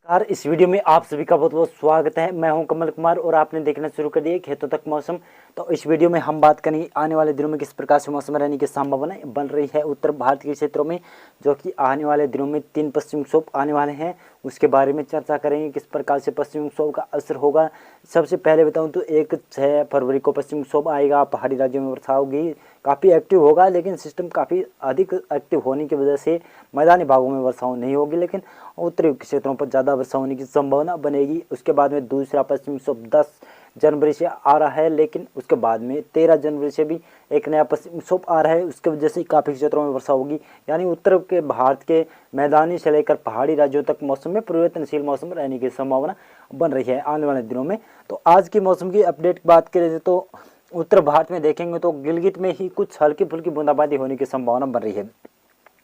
नमस्कार। इस वीडियो में आप सभी का बहुत बहुत स्वागत है। मैं हूं कमल कुमार और आपने देखना शुरू कर दिया खेतों तक मौसम। तो इस वीडियो में हम बात करेंगे आने वाले दिनों में किस प्रकार से मौसम रहने की संभावना बन रही है उत्तर भारत के क्षेत्रों में, जो कि आने वाले दिनों में 3 पश्चिमी विक्षोभ आने वाले हैं। उसके बारे में चर्चा करेंगे किस प्रकार से पश्चिमी विक्षोभ का असर होगा। सबसे पहले बताऊं तो 6 फरवरी को पश्चिमी विक्षोभ आएगा, पहाड़ी राज्यों में वर्षा होगी, काफ़ी एक्टिव होगा, लेकिन सिस्टम काफ़ी अधिक एक्टिव होने की वजह से मैदानी भागों में वर्षा नहीं होगी, लेकिन उत्तरी क्षेत्रों पर ज़्यादा वर्षा होने की संभावना बनेगी। उसके बाद में दूसरा पश्चिमी विक्षोभ 10 जनवरी से आ रहा है, लेकिन उसके बाद में 13 जनवरी से भी एक नया पश्चिमी विक्षोभ आ रहा है। उसके वजह से काफ़ी क्षेत्रों में वर्षा होगी, यानी उत्तर के भारत के मैदानी से लेकर पहाड़ी राज्यों तक मौसम में परिवर्तनशील मौसम रहने की संभावना बन रही है आने वाले दिनों में। तो आज की मौसम की अपडेट की बात करें तो उत्तर भारत में देखेंगे तो गिलगित में ही कुछ हल्की फुल्की बूंदाबांदी होने की संभावना बन रही है।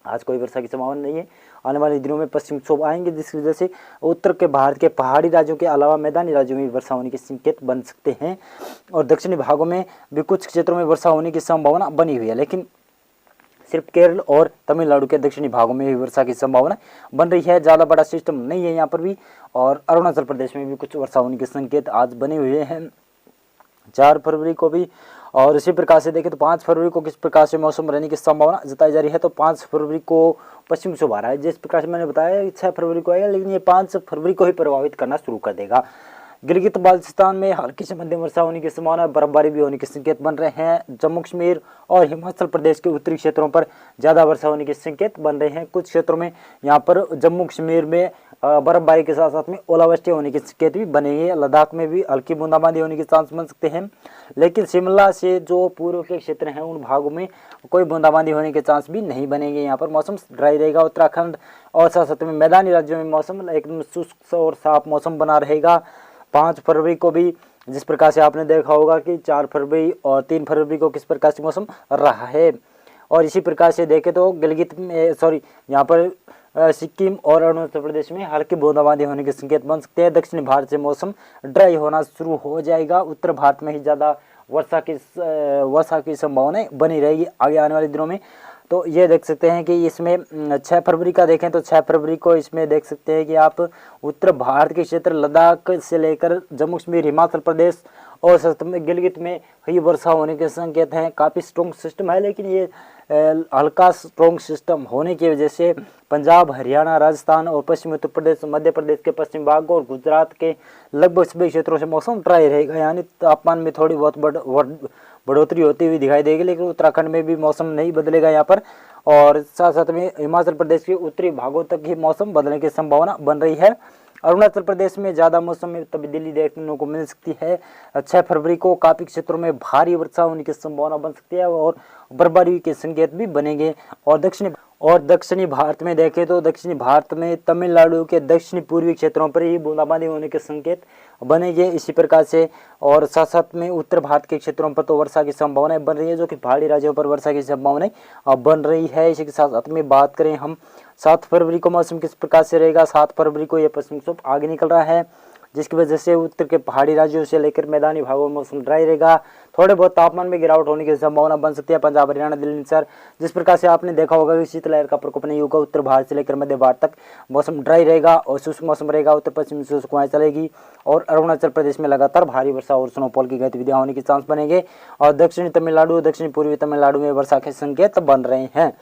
आज कोई वर्षा की संभावना नहीं है। आने वाले दिनों में पश्चिमी विक्षोभ आएंगे, जिसकी वजह से उत्तर के भारत के पहाड़ी राज्यों के अलावा मैदानी राज्यों में वर्षा होने के संकेत बन सकते हैं, और दक्षिणी भागों में भी कुछ क्षेत्रों में वर्षा होने की संभावना बनी हुई है। लेकिन सिर्फ केरल और तमिलनाडु के दक्षिणी भागों में भी वर्षा की संभावना बन रही है। ज़्यादा बड़ा सिस्टम नहीं है यहाँ पर भी, और अरुणाचल प्रदेश में भी कुछ वर्षा होने के संकेत आज बने हुए हैं 4 फरवरी को भी। और इसी प्रकार से देखें तो 5 फरवरी को किस प्रकार से मौसम रहने की संभावना जताई जा रही है। तो 5 फरवरी को पश्चिम विक्षोभ आ रहा है, जिस प्रकार से मैंने बताया 6 फरवरी को आएगा, लेकिन ये 5 फरवरी को ही प्रभावित करना शुरू कर देगा। गिलगित बाल्टिस्तान में हल्की से मध्यम वर्षा होने की संभावना, बर्फबारी भी होने के संकेत बन रहे हैं। जम्मू कश्मीर और हिमाचल प्रदेश के उत्तरी क्षेत्रों पर ज़्यादा वर्षा होने के संकेत बन रहे हैं। कुछ क्षेत्रों में यहाँ पर जम्मू कश्मीर में बर्फबारी के साथ साथ में ओलावृष्टि होने के संकेत भी बनेंगे। लद्दाख में भी हल्की बूंदाबांदी होने के चांस बन सकते हैं, लेकिन शिमला से जो पूर्व के क्षेत्र हैं उन भागों में कोई बूंदाबांदी होने के चांस भी नहीं बनेंगे। यहाँ पर मौसम ड्राई रहेगा। उत्तराखंड और साथ साथ में मैदानी राज्यों में मौसम एकदम शुष्क और साफ मौसम बना रहेगा। 5 फरवरी को भी जिस प्रकार से आपने देखा होगा कि 4 फरवरी और 3 फरवरी को किस प्रकार से मौसम रहा है। और इसी प्रकार से देखें तो गिलगित में यहाँ पर सिक्किम और अरुणाचल प्रदेश में हल्की बूंदाबांदी होने के संकेत बन सकते हैं। दक्षिणी भारत से मौसम ड्राई होना शुरू हो जाएगा। उत्तर भारत में ही ज़्यादा वर्षा की संभावना बनी रहेगी आगे आने वाले दिनों में। तो ये देख सकते हैं कि इसमें 6 फरवरी का देखें तो 6 फरवरी को इसमें देख सकते हैं कि आप उत्तर भारत के क्षेत्र लद्दाख से लेकर जम्मू कश्मीर, हिमाचल प्रदेश और सतत में गिलगित में ही वर्षा होने के संकेत हैं। काफ़ी स्ट्रॉन्ग सिस्टम है, लेकिन ये हल्का स्ट्रॉन्ग सिस्टम होने की वजह से पंजाब, हरियाणा, राजस्थान और पश्चिमी उत्तर प्रदेश, मध्य प्रदेश के पश्चिम भाग और गुजरात के लगभग सभी क्षेत्रों से मौसम ड्राई रहेगा, यानी तापमान में थोड़ी बहुत बढ़ोतरी होती हुई दिखाई देगी, लेकिन उत्तराखंड में भी मौसम नहीं बदलेगा यहाँ पर। और साथ साथ में हिमाचल प्रदेश के उत्तरी भागों तक ही मौसम बदलने की संभावना बन रही है। अरुणाचल प्रदेश में ज़्यादा मौसम में तब्दीली देखने को मिल सकती है। 6 फरवरी को काफ़ी क्षेत्रों में भारी वर्षा होने की संभावना बन सकती है और बर्फबारी के संकेत भी बनेंगे। और दक्षिणी भारत में देखें तो दक्षिणी भारत में तमिलनाडु के दक्षिणी पूर्वी क्षेत्रों पर ही बूंदाबांदी होने के संकेत बनेंगे इसी प्रकार से। और साथ साथ में उत्तर भारत के क्षेत्रों पर तो वर्षा की संभावनाएं बन रही है, जो कि पहाड़ी राज्यों पर वर्षा की संभावनाएं बन रही है। इसी के साथ साथ में बात करें हम 7 फरवरी को मौसम किस प्रकार से रहेगा। 7 फरवरी को यह पश्चिमी विक्षोभ आगे निकल रहा है, जिसकी वजह से उत्तर के पहाड़ी राज्यों से लेकर मैदानी भागों में मौसम ड्राई रहेगा। थोड़े बहुत तापमान में गिरावट होने की संभावना बन सकती है पंजाब, हरियाणा, दिल्ली सर। जिस प्रकार से आपने देखा होगा कि शीतलहर का प्रकोप नहीं होगा। उत्तर भारत से लेकर मध्य भारत तक मौसम ड्राई रहेगा और शुष्क मौसम रहेगा। उत्तर पश्चिम शुष्क हवाएं चलेगी और अरुणाचल प्रदेश में लगातार भारी वर्षा और स्नोफॉल की गतिविधियां होने के चांस बनेंगे। और दक्षिणी तमिलनाडु, दक्षिणी पूर्वी तमिलनाडु में वर्षा के संकेत बन रहे हैं।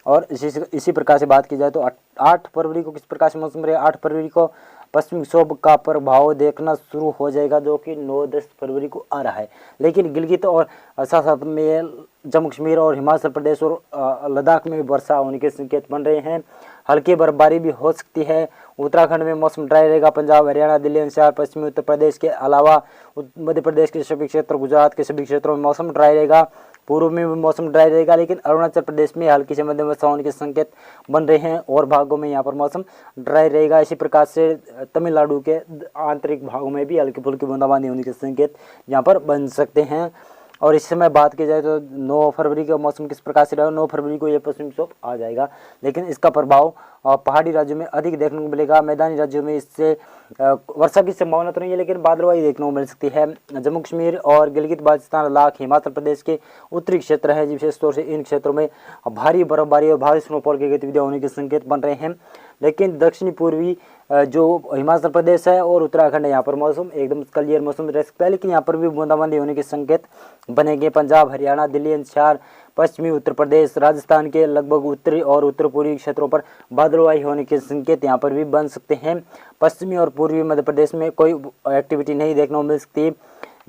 और इसी प्रकार से बात की जाए तो 8 फरवरी को किस प्रकार से मौसम रहे। 8 फरवरी को पश्चिमी विक्षोभ का प्रभाव देखना शुरू हो जाएगा, जो कि 9-10 फरवरी को आ रहा है। लेकिन गिलगित और साथ साथ में जम्मू कश्मीर और हिमाचल प्रदेश और लद्दाख में वर्षा होने के संकेत बन रहे हैं। हल्की बर्फबारी भी हो सकती है। उत्तराखंड में मौसम ड्राई रहेगा। पंजाब, हरियाणा, दिल्ली एनसीआर, पश्चिमी उत्तर प्रदेश के अलावा मध्य प्रदेश के सभी क्षेत्र, गुजरात के सभी क्षेत्रों में मौसम ड्राई रहेगा। पूर्व में भी मौसम ड्राई रहेगा, लेकिन अरुणाचल प्रदेश में हल्की से मध्यम वर्षा होने के संकेत बन रहे हैं और भागों में यहाँ पर मौसम ड्राई रहेगा। इसी प्रकार से तमिलनाडु के आंतरिक भागों में भी हल्की फुल्की बूंदाबांदी होने के संकेत यहाँ पर बन सकते हैं। और इस समय बात की जाए तो 9 फरवरी का मौसम किस प्रकार से रहेगा। 9 फरवरी को यह पश्चिमी विक्षोभ आ जाएगा, लेकिन इसका प्रभाव पहाड़ी राज्यों में अधिक देखने को मिलेगा। मैदानी राज्यों में इससे वर्षा की संभावना तो नहीं है, लेकिन बादलवाई देखने को मिल सकती है। जम्मू कश्मीर और गिलगित बाल्टिस्तान, लद्दाख, हिमाचल प्रदेश के उत्तरी क्षेत्र हैं, विशेष तौर से इन क्षेत्रों में भारी बर्फबारी और भारी स्नोफॉल की गतिविधियां होने के संकेत बन रहे हैं। लेकिन दक्षिणी पूर्वी जो हिमाचल प्रदेश है और उत्तराखंड है, यहाँ पर मौसम एकदम क्लियर मौसम रह सकता है, लेकिन यहाँ पर भी बूंदाबांदी होने के संकेत बनेंगे। पंजाब, हरियाणा, दिल्ली एनसीआर, पश्चिमी उत्तर प्रदेश, राजस्थान के लगभग उत्तरी और उत्तर पूर्वी क्षेत्रों पर बादलवाई होने के संकेत यहाँ पर भी बन सकते हैं। पश्चिमी और पूर्वी मध्य प्रदेश में कोई एक्टिविटी नहीं देखने को मिल सकती।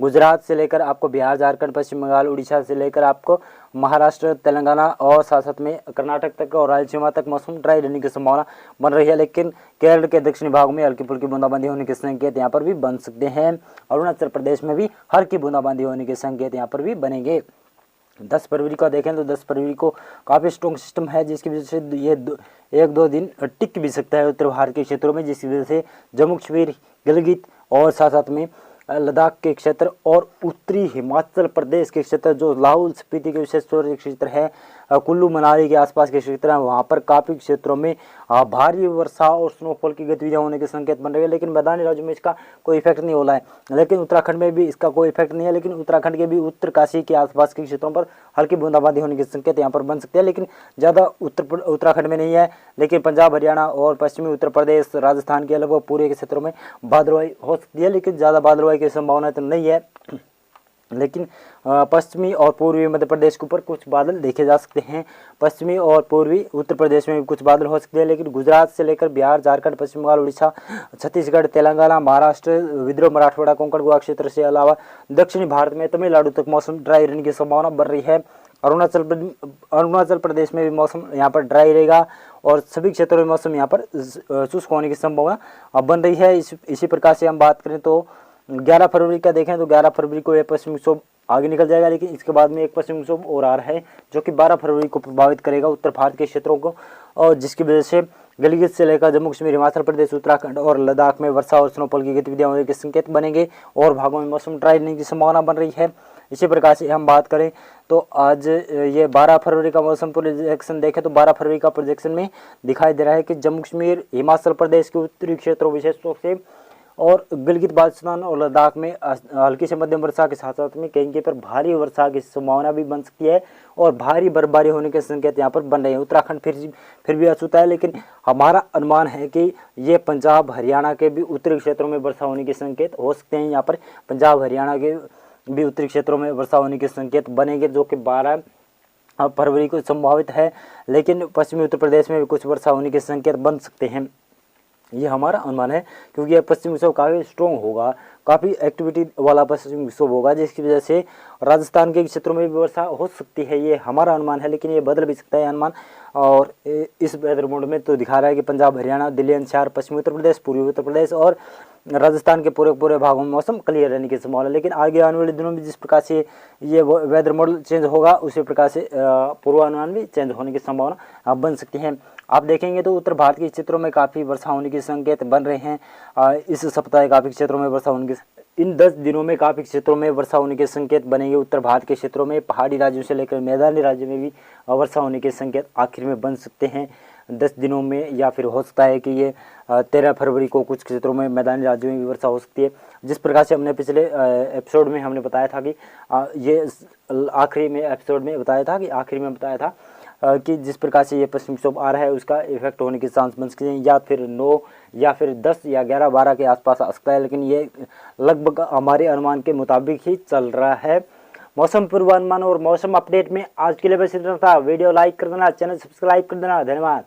गुजरात से लेकर आपको बिहार, झारखंड, पश्चिम बंगाल, उड़ीसा से लेकर आपको महाराष्ट्र, तेलंगाना और साथ साथ में कर्नाटक तक और रायलसीमा तक मौसम ड्राई रहने की संभावना बन रही है, लेकिन केरल के दक्षिणी भाग में हल्की फुल्की बूंदाबांदी होने के संकेत यहाँ पर भी बन सकते हैं। अरुणाचल प्रदेश में भी हल्की बूंदाबांदी होने के संकेत यहाँ पर भी बनेंगे। 10 फरवरी का देखें तो 10 फरवरी को काफ़ी स्ट्रॉन्ग सिस्टम है, जिसकी वजह से ये 1-2 दिन टिक भी सकता है उत्तर भारत के क्षेत्रों में, जिसकी वजह से जम्मू कश्मीर, गिलगित और साथ साथ में लद्दाख के क्षेत्र और उत्तरी हिमाचल प्रदेश के क्षेत्र, जो लाहौल स्पीति के विशेष क्षेत्र है, कुल्लू मनाली के आसपास के क्षेत्र हैं, वहाँ पर काफ़ी क्षेत्रों में भारी वर्षा और स्नोफॉल की गतिविधियाँ होने के संकेत बन रहे हैं, लेकिन मैदानी राज्यों में इसका कोई इफेक्ट नहीं हो रहा है। लेकिन उत्तराखंड में भी इसका कोई इफेक्ट नहीं है, लेकिन उत्तराखंड के भी उत्तरकाशी के आसपास के क्षेत्रों पर हल्की बूंदाबांदी होने के संकेत यहाँ पर बन सकते हैं, लेकिन ज़्यादा उत्तराखंड में नहीं है। लेकिन पंजाब, हरियाणा और पश्चिमी उत्तर प्रदेश, राजस्थान के लगभग पूरे के क्षेत्रों में बादलवाई हो सकती है, लेकिन ज़्यादा बादलवाई की संभावना तो नहीं है। लेकिन पश्चिमी और पूर्वी मध्य प्रदेश के ऊपर कुछ बादल देखे जा सकते हैं। पश्चिमी और पूर्वी उत्तर प्रदेश में भी कुछ बादल हो सकते हैं, लेकिन गुजरात से लेकर बिहार, झारखंड, पश्चिम बंगाल, उड़ीसा, छत्तीसगढ़, तेलंगाना, महाराष्ट्र, विदर्भ, मराठवाड़ा, कोंकण, गोवा क्षेत्र से अलावा दक्षिणी भारत में तमिलनाडु तक मौसम ड्राई रहने की संभावना बन रही है। अरुणाचल प्रदेश में भी मौसम यहाँ पर ड्राई रहेगा और सभी क्षेत्रों में मौसम यहाँ पर शुष्क होने की संभावना बन रही है। इसी प्रकार से हम बात करें तो 11 फरवरी का देखें तो 11 फरवरी को यह पश्चिमी विक्षोभ आगे निकल जाएगा, लेकिन इसके बाद में एक पश्चिमी विक्षोभ और आ रहा है जो कि 12 फरवरी को प्रभावित करेगा उत्तर भारत के क्षेत्रों को, और जिसकी वजह से गिलगित से लेकर जम्मू कश्मीर, हिमाचल प्रदेश, उत्तराखंड और लद्दाख में वर्षा और स्नोफॉल की गतिविधियां होने के संकेत बनेंगे और भागों में मौसम ड्राई रहने की संभावना बन रही है। इसी प्रकार से हम बात करें तो आज ये 12 फरवरी का मौसम प्रोजेक्शन देखें तो 12 फरवरी का प्रोजेक्शन में दिखाई दे रहा है कि जम्मू कश्मीर, हिमाचल प्रदेश के उत्तरी क्षेत्रों विशेष रूप से और गिलगित बाल्टिस्तान और लद्दाख में हल्की से मध्यम वर्षा के साथ साथ में कहीं पर भारी वर्षा की संभावना भी बन सकती है और भारी बर्फबारी होने के संकेत यहाँ पर बन रहे हैं। उत्तराखंड फिर भी अछूता है, लेकिन हमारा अनुमान है कि ये पंजाब, हरियाणा के भी उत्तरी क्षेत्रों में वर्षा होने के संकेत हो सकते हैं। यहाँ पर पंजाब, हरियाणा के भी उत्तरी क्षेत्रों में वर्षा होने के संकेत बनेंगे, जो कि 12 फरवरी को संभावित है, लेकिन पश्चिमी उत्तर प्रदेश में भी कुछ वर्षा होने के संकेत बन सकते हैं। ये हमारा अनुमान है, क्योंकि यह पश्चिमी विक्षोभ काफ़ी स्ट्रॉन्ग होगा, काफ़ी एक्टिविटी वाला पश्चिमी विक्षोभ होगा, जिसकी वजह से राजस्थान के क्षेत्रों में भी वर्षा हो सकती है। ये हमारा अनुमान है, लेकिन ये बदल भी सकता है अनुमान। और इस वेदर मोड में तो दिखा रहा है कि पंजाब, हरियाणा, दिल्ली एनसीआर, पश्चिमी उत्तर प्रदेश, पूर्वी उत्तर प्रदेश और राजस्थान के पूरे भागों में मौसम क्लियर रहने की संभावना है। लेकिन आगे आने वाले दिनों में जिस प्रकार से ये वेदर मॉडल चेंज होगा, उसी प्रकार से पूर्वानुमान भी चेंज होने की संभावना बन सकती है। आप देखेंगे तो उत्तर भारत के क्षेत्रों में काफ़ी वर्षा होने के संकेत बन रहे हैं। इस सप्ताह काफ़ी क्षेत्रों में वर्षा होने के इन 10 दिनों में काफ़ी क्षेत्रों में वर्षा होने के संकेत बनेंगे। उत्तर भारत के क्षेत्रों में, पहाड़ी राज्यों से लेकर मैदानी राज्यों में भी वर्षा होने के संकेत आखिर में बन सकते हैं 10 दिनों में, या फिर हो सकता है कि ये 13 फरवरी को कुछ क्षेत्रों में मैदानी राज्यों में भी वर्षा हो सकती है। जिस प्रकार से हमने पिछले एपिसोड में हमने बताया था कि ये आखिरी में एपिसोड में बताया था कि जिस प्रकार से ये पश्चिमी विक्षोभ आ रहा है उसका इफेक्ट होने के चांस बन सकते हैं, या फिर 9 या फिर 10 या 11, 12 के आसपास आ सकता है, लेकिन ये लगभग हमारे अनुमान के मुताबिक ही चल रहा है। मौसम पूर्वानुमान और मौसम अपडेट में आज के लिए बस इतना था। वीडियो लाइक कर देना, चैनल सब्सक्राइब कर देना। धन्यवाद।